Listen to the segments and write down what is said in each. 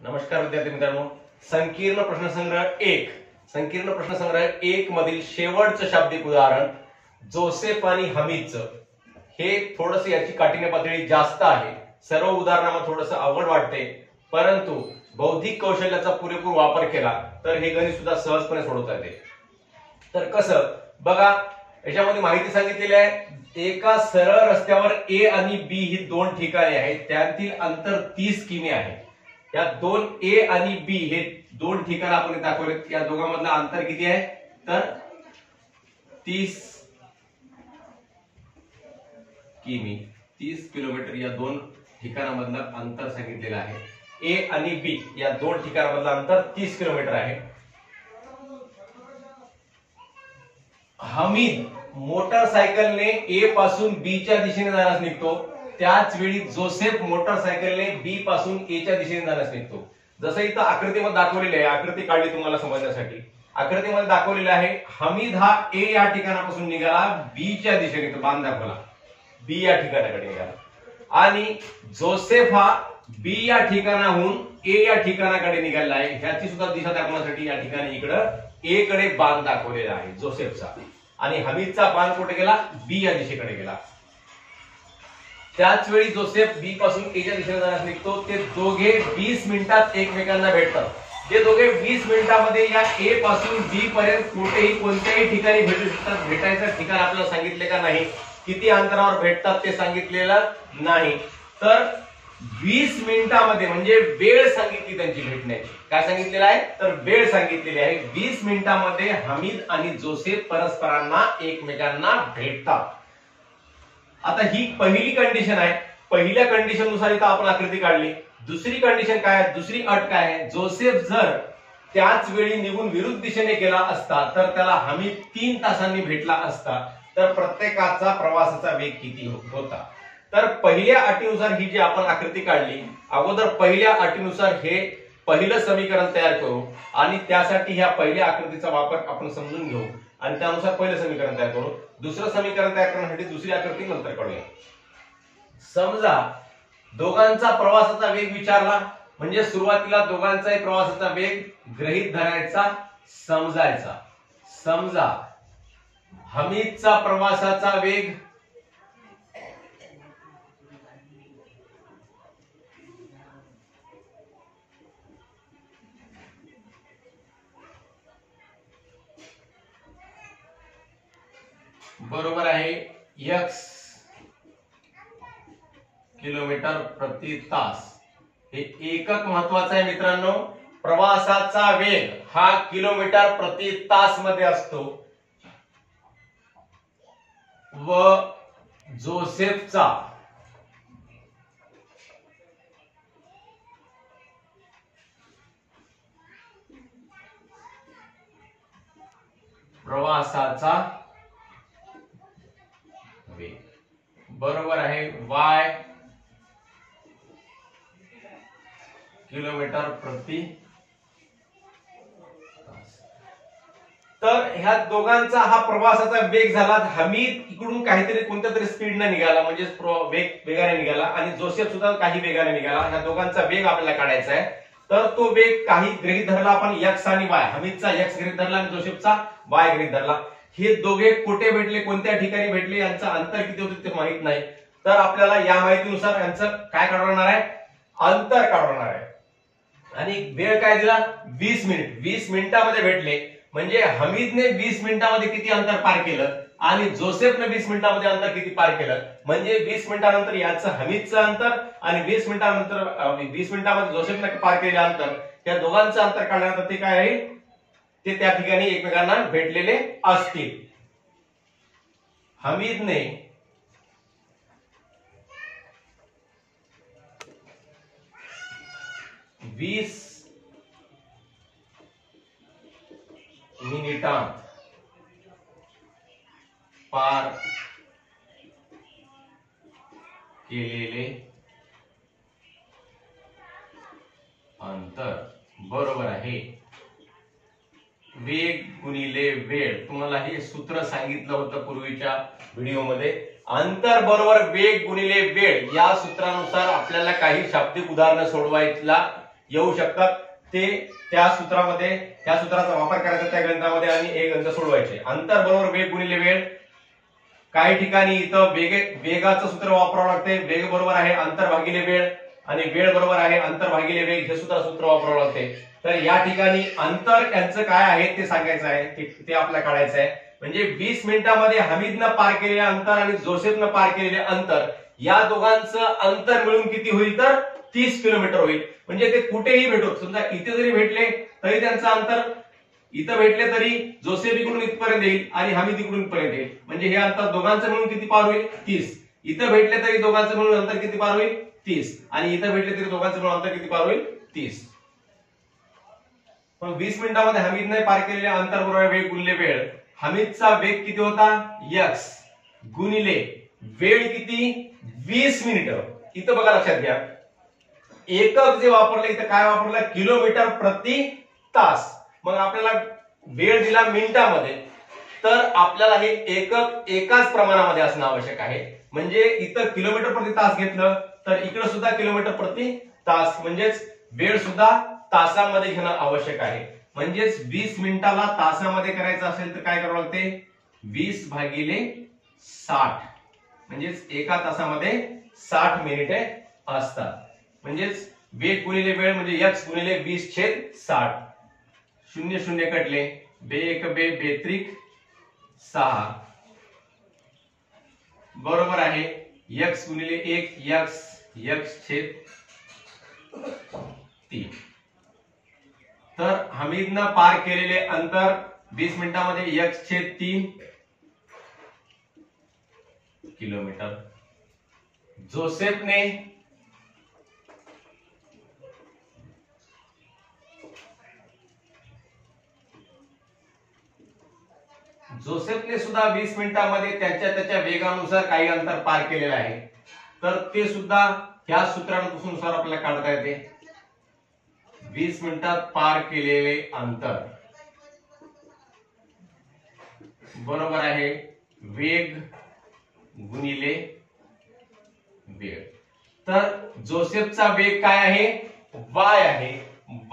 नमस्कार विद्यार्थी मित्रांनो, संकीर्ण प्रश्नसंग्रह एक मधील शेवटचं शाब्दिक उदाहरण जोसेफ आणि हमीदचं हे थोडंसं याची काठिण्य पातळी जास्त आहे. सर्व उदाहरणामध्ये थोडंसं अवघड वाटते, परंतु बौद्धिक कौशल्याचा पुरेपूर वापर केला तर हे गणित सुद्धा सहजपणे सोडवता येते. तर कसं बघा, याच्यामध्ये माहिती सांगितलेली आहे. एका सरळ रस्त्यावर ए आणि बी ही दोन ठिकाणे आहेत, त्यातील अंतर 30 किमी आहे. या दोन ए आणि बी हे दोन ठिकाण आपण दाखवलेत. या दोघांमधलं अंतर किती आहे तर 30 किमी, 30 किलोमीटर या दोन ठिकाणामधलं अंतर सांगितलेलं आहे. ए आणि बी या दोन ठिकाणामधलं अंतर 30 किलोमीटर आहे. हमीद मोटरसायकलने ए पासून बी च्या दिशेने जाण्यास निघतो, त्याच वेळी जोसेफ मोटरसायकलने बी पासून ए च्या दिशेने जाण्यास निघतो. जसं इथं आकृतीमध्ये दाखवलेले आहे, आकृती काढली तुम्हाला समजण्यासाठी. आकृतीमध्ये दाखवलेलं आहे हमीद हा ए या ठिकाणापासून निघाला, बी च्या दिशेने, बाण दाखवला, बी या ठिकाणाकडे निघाला. आणि जोसेफ हा बी या ठिकाणाहून ए या ठिकाणाकडे निघाला आहे. ह्याची सुद्धा दिशा दाखवण्यासाठी या ठिकाणी इकडं ए कडे बाण दाखवलेला आहे जोसेफचा, आणि हमीदचा बाण कुठे गेला, बी या दिशेकडे गेला. त्याच वेळी जोसेफ बी पासून ए च्या दिशेने जाण्यास निघतो. ते दोघे 20 मिनिटात एकमेकांना भेटतात. ते दोघे 20 मिनिटांमध्ये या ए पासून बी पर्यंत कुठेही कोणत्याही ठिकाणी भेटू शकतात. भेटायचं ठिकाण आपल्याला सांगितले का नाही, किती अंतरावर भेटतात ते सांगितलेलं नाही. तर 20 मिनिटांमध्ये म्हणजे वेळ सांगितली त्यांची भेटण्याची. काय सांगितलेलं आहे तर वेळ सांगितलेली आहे. 20 मिनिटांमध्ये हमीद आणि जोसेफ परस्परांना एकमेकांना भेटतात. आता ही पहिली कंडिशन आहे. पहिल्या कंडिशन नुसार इथं आपण आकृती काढली. दुसरी कंडिशन काय आहे, दुसरी अट काय आहे, जोसेफ जर त्याच वेळी निघून विरुद्ध दिशेने गेला असता तर त्याला हमीद 3 तासांनी भेटला असता. तर प्रत्येकाचा प्रवासाचा वेग किती होता. तर पहिल्या अटीनुसार ही जी आपण आकृती काढली, अगोदर पहिल्या अटीनुसार हे पहिलं समीकरण तयार करू आणि त्यासाठी ह्या पहिल्या आकृतीचा वापर आपण समजून घेऊ आणि त्यानुसार पहिलं समीकरण तयार करू. दुसरं समीकरण तयार करण्यासाठी दुसरी आकृती नंतर काढूया. समजा दोघांचा प्रवासाचा वेग विचारला, म्हणजे सुरुवातीला दोघांचाही प्रवासाचा वेग गृहीत धरायचा, समजायचा. समजा हमीदचा प्रवासाचा वेग बरोबर आहे x किलोमीटर प्रति तास. हे एकक महत्वाचं आहे मित्रांनो. प्रवासाचा वेग हा किलोमीटर प्रति तास मध्ये असतो व जोसेफचा प्रवासाचा बरोबर आहे y किलोमीटर प्रति तास. तर ह्या दोघांचा हा प्रवासाचा वेग झाला. हमीद इकडून काहीतरी कोणत्या तरी स्पीडने निघाला, म्हणजे वेगाने निघाला, आणि जोसेफ सुद्धा काही वेगाने निघाला. ह्या दोघांचा वेग आपल्याला काढायचा आहे. तर तो वेग काही गृहीत धरला आपण x आणि y. हमीदचा x गृहीत धरला आणि जोसेफचा y गृहीत धरला. हे दोघे कुठे भेटले, कोणत्या ठिकाणी भेटले, यांचं अंतर किती होते ते माहित नाही. तर आपल्याला या माहितीनुसार यांचं काय काढवणार आहे, अंतर काढवणार आहे. आणि वेळ काय दिला, 20 मिनिट. 20 मिनिटांमध्ये भेटले, म्हणजे हमीदने 20 मिनिटांमध्ये किती अंतर पार केलं आणि जोसेफने 20 मिनिटांमध्ये अंतर किती पार केलं. म्हणजे 20 मिनिटांनंतर याचं हमीदचं अंतर आणि 20 मिनिटांमध्ये जोसेफने पार केलेलं अंतर, या दोघांचं अंतर काढल्यानंतर ते काय आहे, ते त्या ठिकाणी एकमेकांना भेटलेले असतील. हमीदने 20 मिनिटांत पार केलेले अंतर बरोबर आहे. वेग गुणिले वेळ, तुम्हाला हे सूत्र सांगितलं होतं पूर्वीच्या व्हिडिओमध्ये. अंतर बरोबर वेग गुणिले वेळ या सूत्रानुसार आपल्याला काही शाब्दिक उदाहरणं सोडवायला येऊ शकतात ते त्या सूत्राचा वापर करायचा त्या गणितामध्ये आणि एक गणित सोडवायचे. अंतर बरोबर वेग गुणिले वेळ. काही ठिकाणी इथं वेगाचं सूत्र वापरावं लागते. वेग बरोबर आहे अंतर भागिले वेळ आणि वेळ बरोबर आहे अंतर भागिले वेग हे सुद्धा सूत्र वापरावं लागते. तर या ठिकाणी अंतर यांचं काय आहे ते सांगायचं आहे, ते आपल्याला काढायचं आहे. म्हणजे 20 मिनिटांमध्ये हमीदनं पार केलेले अंतर आणि जोसेफनं पार केलेले अंतर या दोघांचं अंतर मिळून किती होईल तर 30 किलोमीटर होईल. म्हणजे ते कुठेही भेटो, समजा इथे जरी भेटले तरी त्यांचं अंतर, इथं भेटले तरी जोसेफ इकडून इथपर्यंत येईल आणि हमीद इकडून इथपर्यंत येईल. म्हणजे हे अंतर दोघांचं मिळून किती पार होईल 30. इथं भेटले तरी दोघांचं मिळून अंतर किती पार होईल 30 आणि इथं भेटले तरी दोघांचं मिळून अंतर किती पार होईल 30. पण 20 मिनिटांमध्ये हमीदने पार केलेले अंतर बरोबर वेग गुणिले वेळ. हमीदचा वेग किती होता x गुणिले वेळ किती 20 मिनिटं. इथं बघा लक्षात घ्या, एकक जे वापरलं इथं काय वापरलं किलोमीटर प्रति तास. मग आपल्याला वेळ दिला मिनिटांमध्ये तर आपल्याला हे एकक एकाच प्रमाणामध्ये असणं आवश्यक आहे. म्हणजे इथं किलोमीटर प्रति तास घेतलं तर इकडे सुद्धा किलोमीटर प्रति तास म्हणजेच वेळ सुद्धा तासांमध्ये घेणं आवश्यक आहे. म्हणजेच 20 मिनिटाला तासामध्ये करायचं असेल तर काय करावं लागते 20 भागिले 60 म्हणजेच एका तासामध्ये 60 मिनिटे असतात. म्हणजेच वेग गुणिले वेळ म्हणजे x गुणिले 20/60. 0 0 कटले, बे एक बे बेत्रिक 6 बरोबर आहे x गुणिले 1 x/3. तर हमीदनं पार केलेले अंतर 20 मिनिटांमध्ये x/3 किलोमीटर. जोसेफने सुद्धा 20 मिनिटांमध्ये त्याच्या वेगानुसार काही अंतर पार केलेलं आहे. तर ते सुद्धा ह्या सूत्रानुसार आपल्याला काढता येते. 20 मिनिटात पार केलेले अंतर बरोबर आहे वेग गुणिले वेळ. तर जोसेफचा वेग काय आहे y आहे.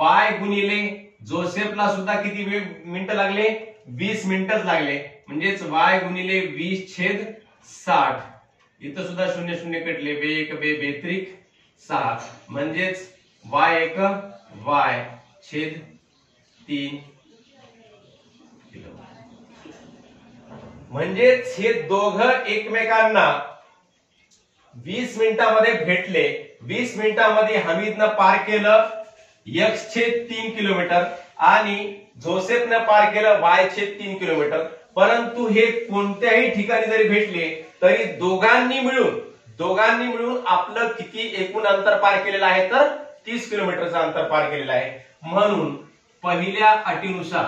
y गुणिले जोसेफला सुद्धा किती मिनिटं लागले 20 मिनिटच लागले. म्हणजेच y गुणिले 20/60. इथं सुद्धा 0 0 कटले, बे एक बे बेत्रिक 6 म्हणजेच y एक y/3 किलोमीटर. म्हणजेच हे दोघं एकमेकांना 20 मिनिटांमध्ये भेटले. 20 मिनिटांमध्ये हमीदनं पार केलं x/3 किलोमीटर आणि जोसेफनं पार केलं y/3 किलोमीटर. परंतु हे कोणत्याही ठिकाणी जरी भेटले तरी दोघांनी मिळून आपलं किती एकूण अंतर पार केलेलं आहे तर 30 किलोमीटरचं अंतर पार केलेलं आहे. म्हणून पहिल्या अटीनुसार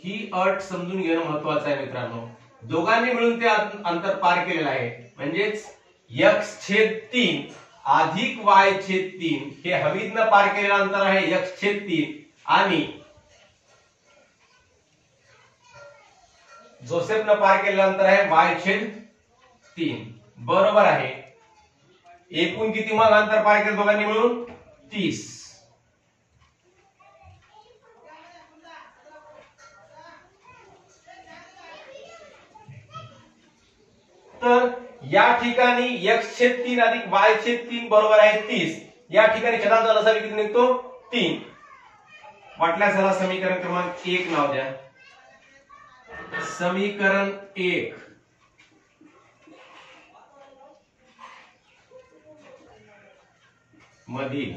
ही अट समजून घेणं महत्वाचं आहे मित्रांनो. दोघांनी मिळून ते अंतर पार केलेलं आहे. म्हणजेच x/3 अधिक y/3 हे हमीदनं पार केलेलं अंतर आहे x/3 आणि जोसेफनं पार केलेलं अंतर आहे y/3 बरोबर आहे. एकूण किती मग अंतर पार केलं दोघांनी मिळून 30. तर या ठिकाणी x/3 अधिक y/3 बरोबर आहे 30. या ठिकाणी छेदांचा लसावी किती निघतो 3. वाटल्यास याला समीकरण क्रमांक 1 नाव द्या. समीकरण 1 मधील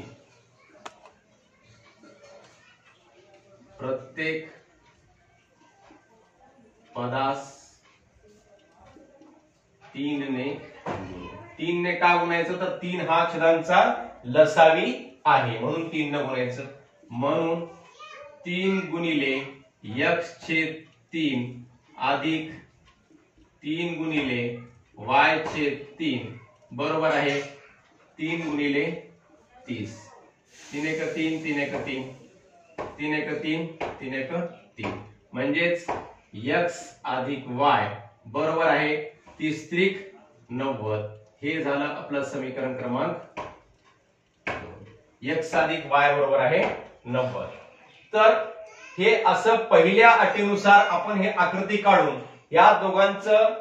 प्रत्येक पदास 3 ने का गुणायचं तर 3 हा छेदांचा लसावी आहे म्हणून 3 ने गुणायचं. म्हणून 3 गुणिले x/3 अधिक 3 गुणिले y/3 बरोबर आहे 3 गुणिले 30. 3 एक 3 3 एक 3 3 एक 3 3 एक 3 म्हणजेच x अधिक y बरोबर आहे 30 त्रिक 90. हे झालं आपलं समीकरण क्रमांक 2. x अधिक y बरोबर आहे 90. तर हे असं पहिल्या अटीनुसार आपण हे आकृती काढून या दोघांचं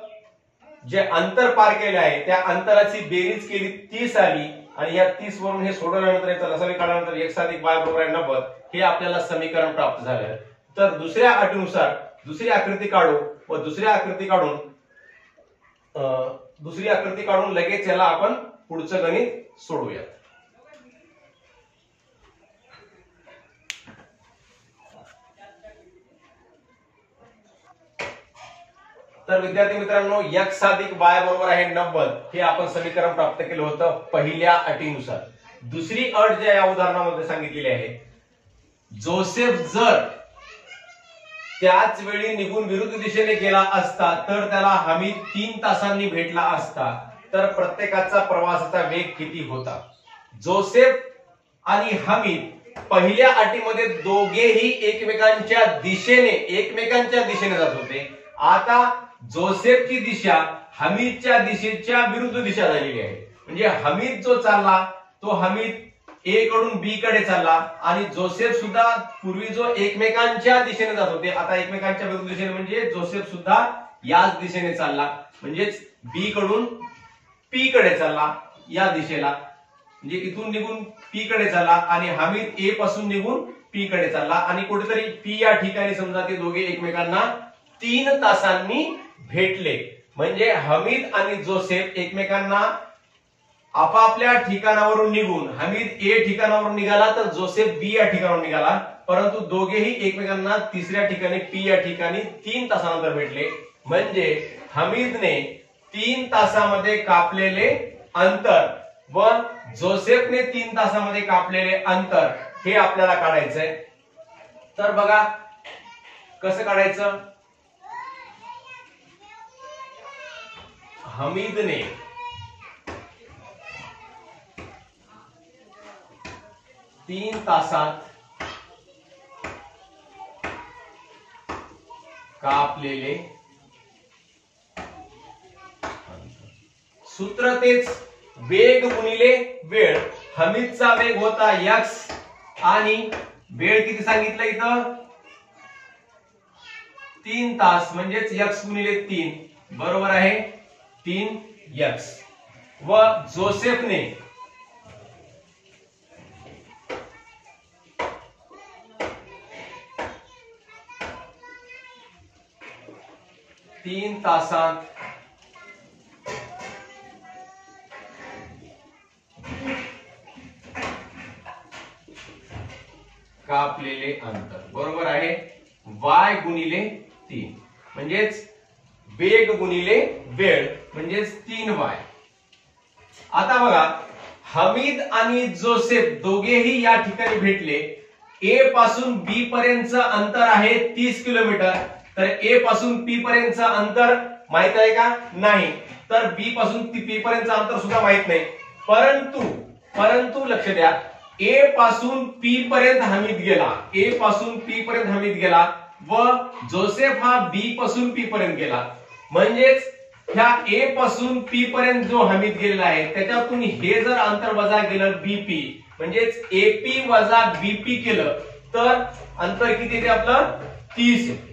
जे अंतर पार केले आहे त्या अंतराची बेरीज केली 30 आली आणि या 30 वरून हे सोडवल्यानंतर याचा लसावी काढल्यानंतर x अधिक y बरोबर आहे 90 हे आपल्याला समीकरण प्राप्त झालं. तर दुसऱ्या अटीनुसार दुसरी आकृती काढू व दुसरी आकृती काढून लगेच याला आपण पुढचं गणित सोडवूया. तर विद्यार्थी मित्रांनो x अधिक y बरोबर आहे 90 हे आपण समीकरण प्राप्त केलं होतं पहिल्या अटीनुसार. दुसरी अट ज्या या उदाहरणामध्ये सांगितलेली आहे, जोसेफ जर त्याच वेळी निघून विरुद्ध दिशेने गेला असता तर त्याला हमीद 3 तासांनी भेटला असता तर प्रत्येकाचा प्रवासाचा वेग किती होता. जोसेफ आणि हमीद पहिल्या अटीमध्ये दोघेही एकमेकांच्या दिशेने जात होते. आता जोसेफची दिशा हमीदच्या दिशेच्या विरुद्ध दिशा झालेली आहे. म्हणजे हमीद जो चालला तो हमीद ए कडून बी कडे चालला आणि जोसेफ सुद्धा पूर्वी जो एकमेकांच्या दिशेने जात होते आता एकमेकांच्या विरुद्ध दिशेने, म्हणजे जोसेफ सुद्धा याच दिशेने चालला. म्हणजेच बी कडून पी कडे चालला या दिशेला, म्हणजे इथून निघून पी कडे चालला आणि हमीद ए पासून निघून पी कडे चालला आणि कुठेतरी पी या ठिकाणी समजा ते दोघे एकमेकांना 3 तासांनी भेटले. म्हणजे हमीद आणि जोसेफ एकमेकांना आपापल्या ठिकाणावरून निघून हमीद ए ठिकाणावरून निघाला तर जोसेफ बी या ठिकाणावरून निघाला, परंतु दोघेही एकमेकांना तिसऱ्या ठिकाणी पी या ठिकाणी 3 तासानंतर भेटले. म्हणजे हमीदने 3 तासामध्ये कापलेले अंतर व जोसेफने 3 तासामध्ये कापलेले अंतर हे आपल्याला काढायचंय. तर बघा कसं काढायचं. हमीदने 3 तासात कापलेले सूत्र तेच वेग गुणिले वेळ. हमीदचा वेग होता x आणि वेळ किती सांगितलं इथं 3 तास, म्हणजेच x गुणिले 3 बरोबर आहे 3x. व जोसेफने 3 तासात कापलेले अंतर बरोबर आहे y गुणिले 3, म्हणजेच वेग गुणिले वेळ म्हणजेच 3y. आता बघा हमीद आणि जोसेफ दोघेही या ठिकाणी भेटले. ए पासून बी पर्यंतचं अंतर आहे 30 किलोमीटर. तर ए पासून पी पर्यंतचं अंतर माहित आहे का? नाही. तर बी पासून पी पर्यंतचं अंतर सुद्धा माहित नाही. परंतु लक्ष द्या, ए पासून पी पर्यंत हमीद गेला व जोसेफ हा बी पासून पी पर्यंत गेला. म्हणजेच ह्या ए पासून पी पर्यंत जो हमीद गेलेला आहे त्याच्यातून हे जर अंतर वजा केलं बीपी, म्हणजेच एपी वजा बीपी केलं तर अंतर किती येते आपलं 30 येते.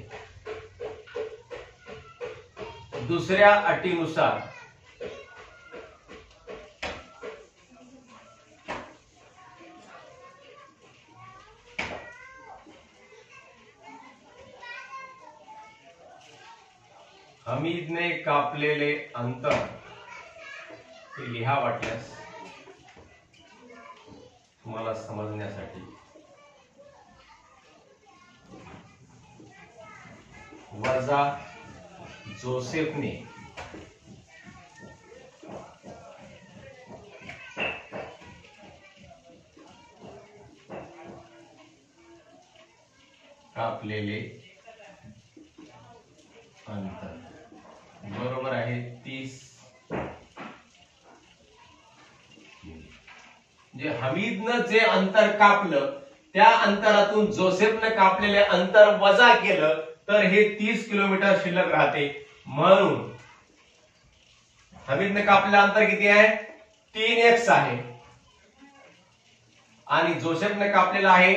दुसऱ्या अटीनुसार हमीदने कापलेले अंतर हे लिहा वाटल्यास तुम्हाला समजण्यासाठी. वजा जोसेफने कापलेले अंतर बरोबर आहे 30. जे हमीदनं जे अंतर कापलं त्या अंतरातून जोसेफने कापलेले अंतर वजा केलं तर हे 30 किलोमीटर शिल्लक राहते. म्हणून हमीदने कापलेलं अंतर किती आहे 3x आहे आणि जोसेफने कापलेला आहे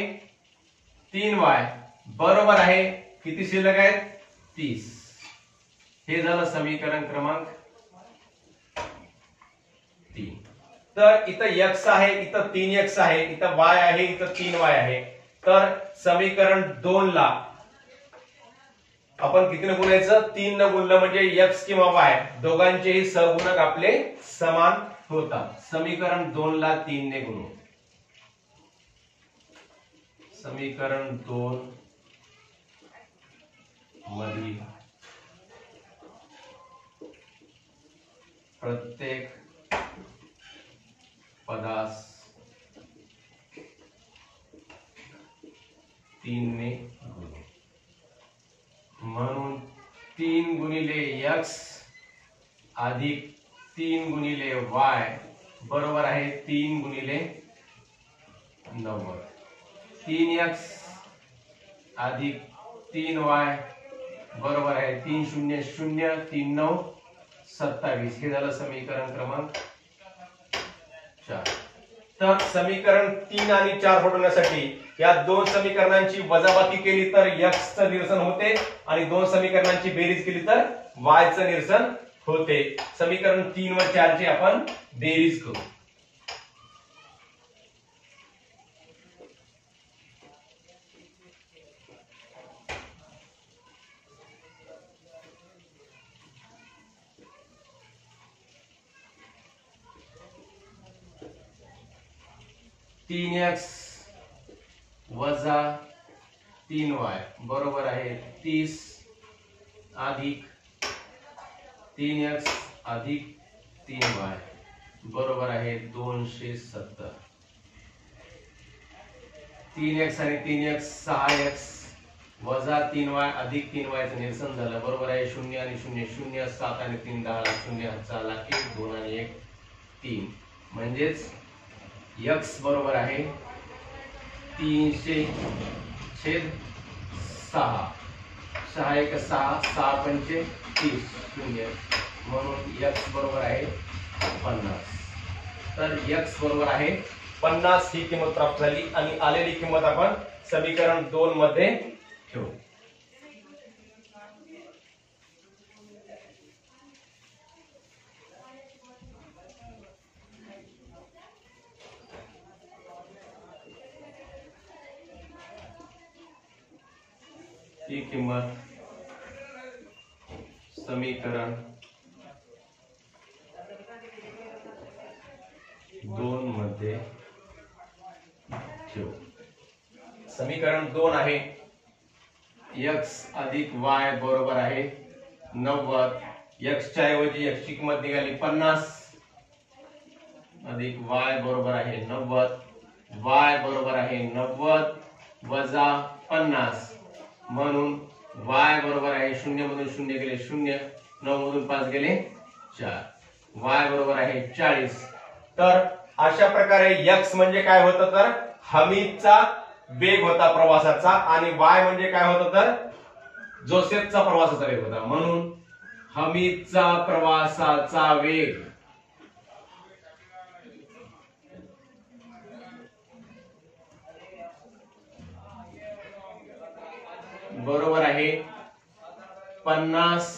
3y बरोबर आहे किती शिल्लक आहेत 30. हे झालं समीकरण क्रमांक 3. तर इथं x आहे, इथं 3x आहे, इथं y आहे, इथं 3y आहे. तर समीकरण 2 ला आपण कितीने गुणायचं 3 ने गुणलं म्हणजे x किंवा y दोघांचेही सहगुणक आपले समान होतात. समीकरण 2 ला 3 ने गुणू. समीकरण 2 मधील प्रत्येक पदास 3 ने गुणू. म्हणून 3 गुणिले x अधिक 3 गुणिले y बरोबर आहे 3 गुणिले 90. 3x अधिक 3y बरोबर आहे 3 0 0 3 9 27. हे झालं समीकरण क्रमांक 4. तर समीकरण 3 आणि 4 सोडवण्यासाठी या दोन समीकरणांची वजाबाकी केली तर x चं निरसन होते आणि दोन समीकरणांची बेरीज केली तर y चं निरसन होते. समीकरण 3 व 4 ची आपण बेरीज करू. तीन एक्स वजा 3y बरोबर आहे 30 अधिक 3x अधिक 3y बरोबर आहे 270. 3x आणि 3x 6x वजा 3y अधिक 3y चं निरसन झालं बरोबर आहे 0 आणि 0 0 7 आणि 3 10 0 हाताला 1 2 आणि 1 3 म्हणजेच x बरोबर आहे 300 छेद 6 6 1 6 6 पंचे 30 0 म्हणून x बरोबर आहे 50. तर x बरोबर आहे 50 ही किंमत प्राप्त झाली आणि आलेली किंमत आपण समीकरण 2 मध्ये ठेवू. ही किंमत समीकरण 2 मध्ये ठेवू. समीकरण 2 आहे x अधिक y बरोबर आहे 90. x च्या ऐवजी x ची किंमत निघाली 50 अधिक y बरोबर आहे 90. y बरोबर आहे 90 वजा 50 म्हणून y बरोबर आहे 0 मधून 0 गेले 0 9 मधून 5 गेले 4 y बरोबर आहे 40. तर अशा प्रकारे x म्हणजे काय होतं तर हमीदचा वेग होता प्रवासाचा आणि y म्हणजे काय होतं तर जोसेफचा प्रवासाचा वेग होता. म्हणून हमीदचा प्रवासाचा वेग बरोबर आहे 50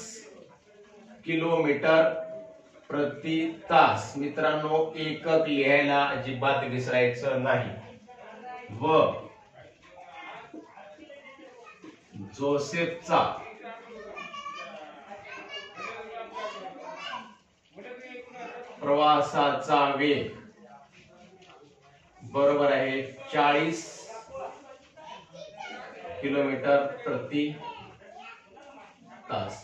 किलोमीटर प्रति तास. मित्रांनो एकक लिहायला अजिबात विसरायचं नाही. व जोसेफचा प्रवासाचा वेग बरोबर आहे 40 किलोमीटर प्रति तास.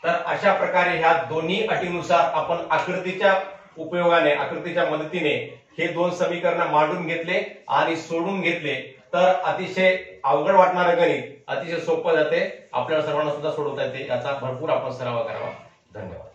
तर अशा प्रकारे ह्या दोन्ही अटीनुसार आपण आकृतीच्या उपयोगाने आकृतीच्या मदतीने हे दोन समीकरण मांडून घेतले आणि सोडून घेतले तर अतिशय अवघड वाटणारं गणित अतिशय सोपं जाते. आपल्याला सर्वांना सुद्धा सोडवता येते. याचा भरपूर आपण सराव करावा. धन्यवाद.